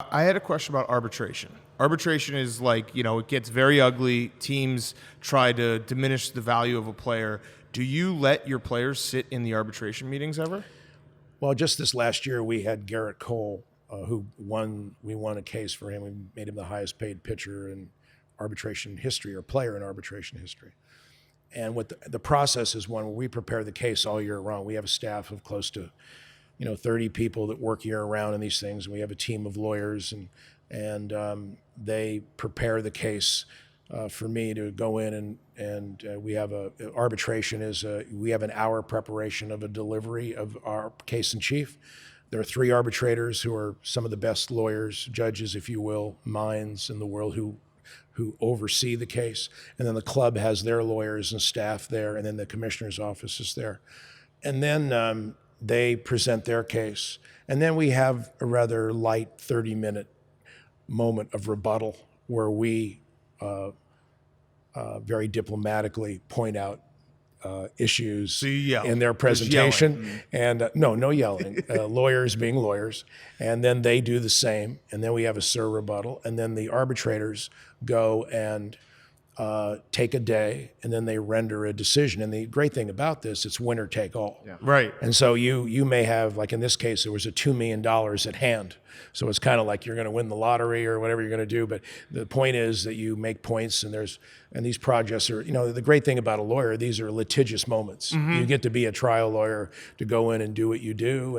I had a question about arbitration. Arbitration is like, it gets very ugly. Teams try to diminish the value of a player. Do you let your players sit in the arbitration meetings ever? Well, just this last year, we had Garrett Cole, we won a case for him. We made him the highest paid pitcher in arbitration history, or player in arbitration history. And what the process is one where we prepare the case all year round. We have a staff of close to 30 people that work year round in these things. We have a team of lawyers, and they prepare the case for me to go in, and we have arbitration is we have an hour preparation of a delivery of our case in chief. There are 3 arbitrators who are some of the best lawyers, judges, if you will, minds in the world who oversee the case. And then the club has their lawyers and staff there, and then the commissioner's office is there. And then they present their case. And then we have a rather light 30-minute moment of rebuttal where we very diplomatically point out issues So you yell. in their presentation. And no yelling, lawyers being lawyers. And then they do the same. And then we have a SIR rebuttal. And then the arbitrators go and take a day, and then they render a decision. And the great thing about this, it's winner take all. Yeah. Right. And so you may have, like in this case, there was a $2 million at hand. So it's kind of like you're going to win the lottery or whatever you're going to do. But the point is that you make points, and these projects are, the great thing about a lawyer, these are litigious moments. Mm-hmm. You get to be a trial lawyer, to go in and do what you do,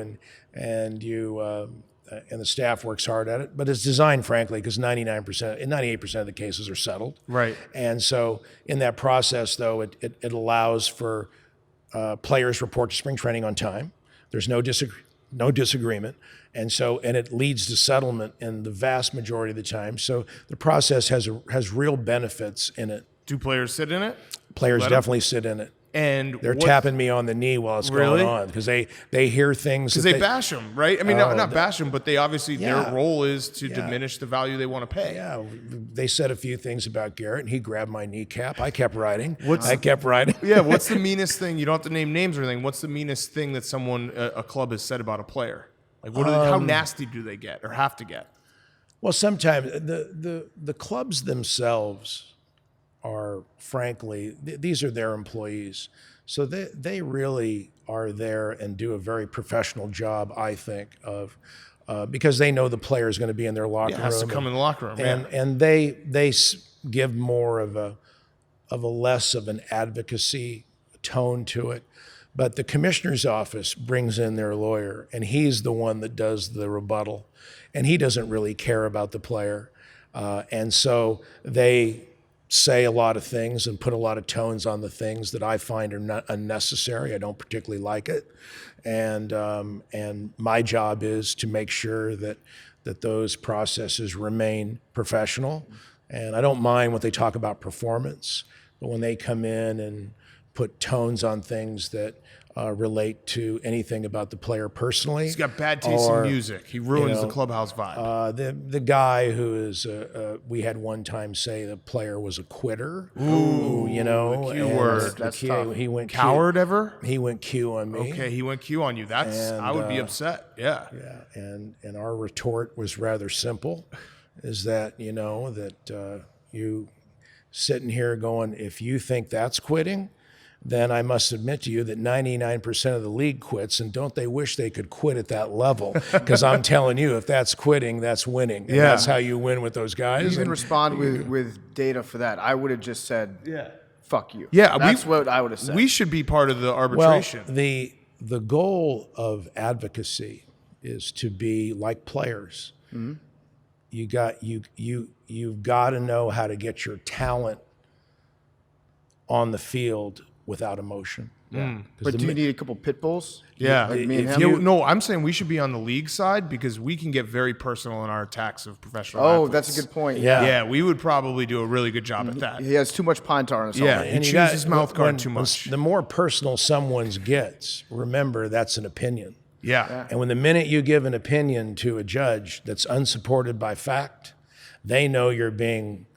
and the staff works hard at it. But it's designed, frankly, because 98% of the cases are settled. Right. And so in that process, though, it allows for players report to spring training on time. There's no disagreement. And it leads to settlement in the vast majority of the time. So the process has real benefits in it. Do players sit in it? Players definitely sit in it. And they're tapping me on the knee while it's going on, because they hear things. Because they bash them, right? I mean, not bash them, but they obviously, Yeah. their role is to diminish the value they want to pay. Yeah, they said a few things about Garrett, and he grabbed my kneecap. I kept riding. What's the meanest thing? You don't have to name names or anything. What's the meanest thing that a club has said about a player? Like, how nasty do they get or have to get? Well, sometimes the clubs themselves are, frankly, these are their employees. So they really are there and do a very professional job, I think, of because they know the player is going to be in their locker room. Has to come in the locker room. And they give more of a less of an advocacy tone to it. But the commissioner's office brings in their lawyer, and he's the one that does the rebuttal. And he doesn't really care about the player. And so they say a lot of things and put a lot of tones on the things that I find are not unnecessary. I don't particularly like it. And my job is to make sure that those processes remain professional. And I don't mind what they talk about performance, but when they come in and put tones on things that relate to anything about the player personally. He's got bad taste in music. He ruins the clubhouse vibe. The guy who is, we had one time say the player was a quitter. Ooh, the Q word. That's tough. He went Coward ever? He went Q on me. Okay, he went Q on you. I would be upset. Yeah. Yeah, and our retort was rather simple, is that, you sitting here going, if you think that's quitting, then I must admit to you that 99% of the league quits, and don't they wish they could quit at that level? Because I'm telling you, if that's quitting, that's winning. And that's how you win with those guys. You can respond with data for that. I would have just said, fuck you. Yeah, that's what I would have said. We should be part of the arbitration. Well, the goal of advocacy is to be like players. Mm-hmm. You've got to know how to get your talent on the field without emotion. Yeah. But do you need a couple pit bulls? Yeah. Like me and him? No, I'm saying we should be on the league side because we can get very personal in our attacks of professional athletes. That's a good point. Yeah. We would probably do a really good job at that. He has too much pine tar on his Yeah, helmet. he chews his mouth guard too much. The more personal someone's gets, remember that's an opinion. Yeah. And when the minute you give an opinion to a judge that's unsupported by fact, they know you're being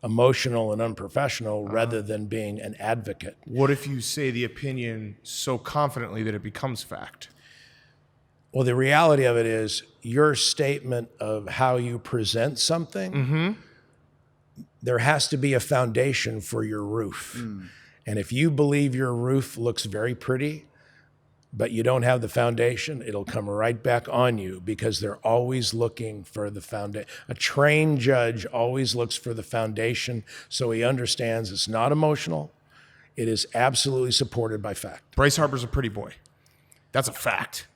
emotional and unprofessional rather than being an advocate. What if you say the opinion so confidently that it becomes fact? Well, the reality of it is your statement of how you present something, there has to be a foundation for your roof. And if you believe your roof looks very pretty, but you don't have the foundation, it'll come right back on you because they're always looking for the foundation. A trained judge always looks for the foundation so he understands it's not emotional. It is absolutely supported by fact. Bryce Harper's a pretty boy. That's a fact.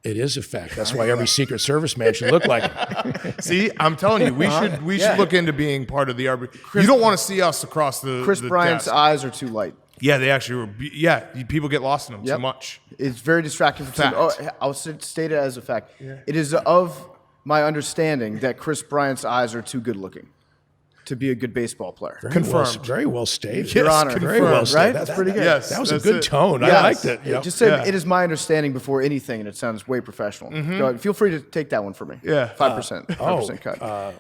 It is a fact. That's why every Secret Service man should look like it. See, I'm telling you, we should look into being part of the arbitration. You don't want to see us across the Chris the Bryant's desk. eyes are too light. Yeah, they actually were. Yeah, people get lost in them too much. It's very distracting for Fact. teams. I'll state it as a fact. It is of my understanding that Chris Bryant's eyes are too good looking to be a good baseball player. Confirmed. Very well stated. Your Honor. Very well Confirmed. stated. Right? That's pretty good. Yes, That was a that's good it. tone. I Yes. liked it. Yep. Just say it is my understanding before anything, and it sounds way professional. Go ahead. Feel free to take that one for me. Yeah. 5%. 5% cut.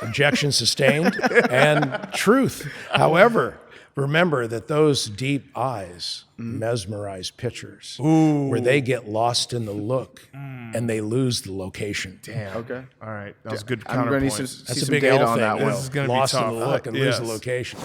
Objection sustained and truth. However, remember that those deep eyes mesmerize pitchers where they get lost in the look and they lose the location. Damn. Okay. All right. That was a good I'm going to counterpoint. see That's a some big data L on thing. that you one. know, This is gonna be lost in tough. the look and lose the Yes. location.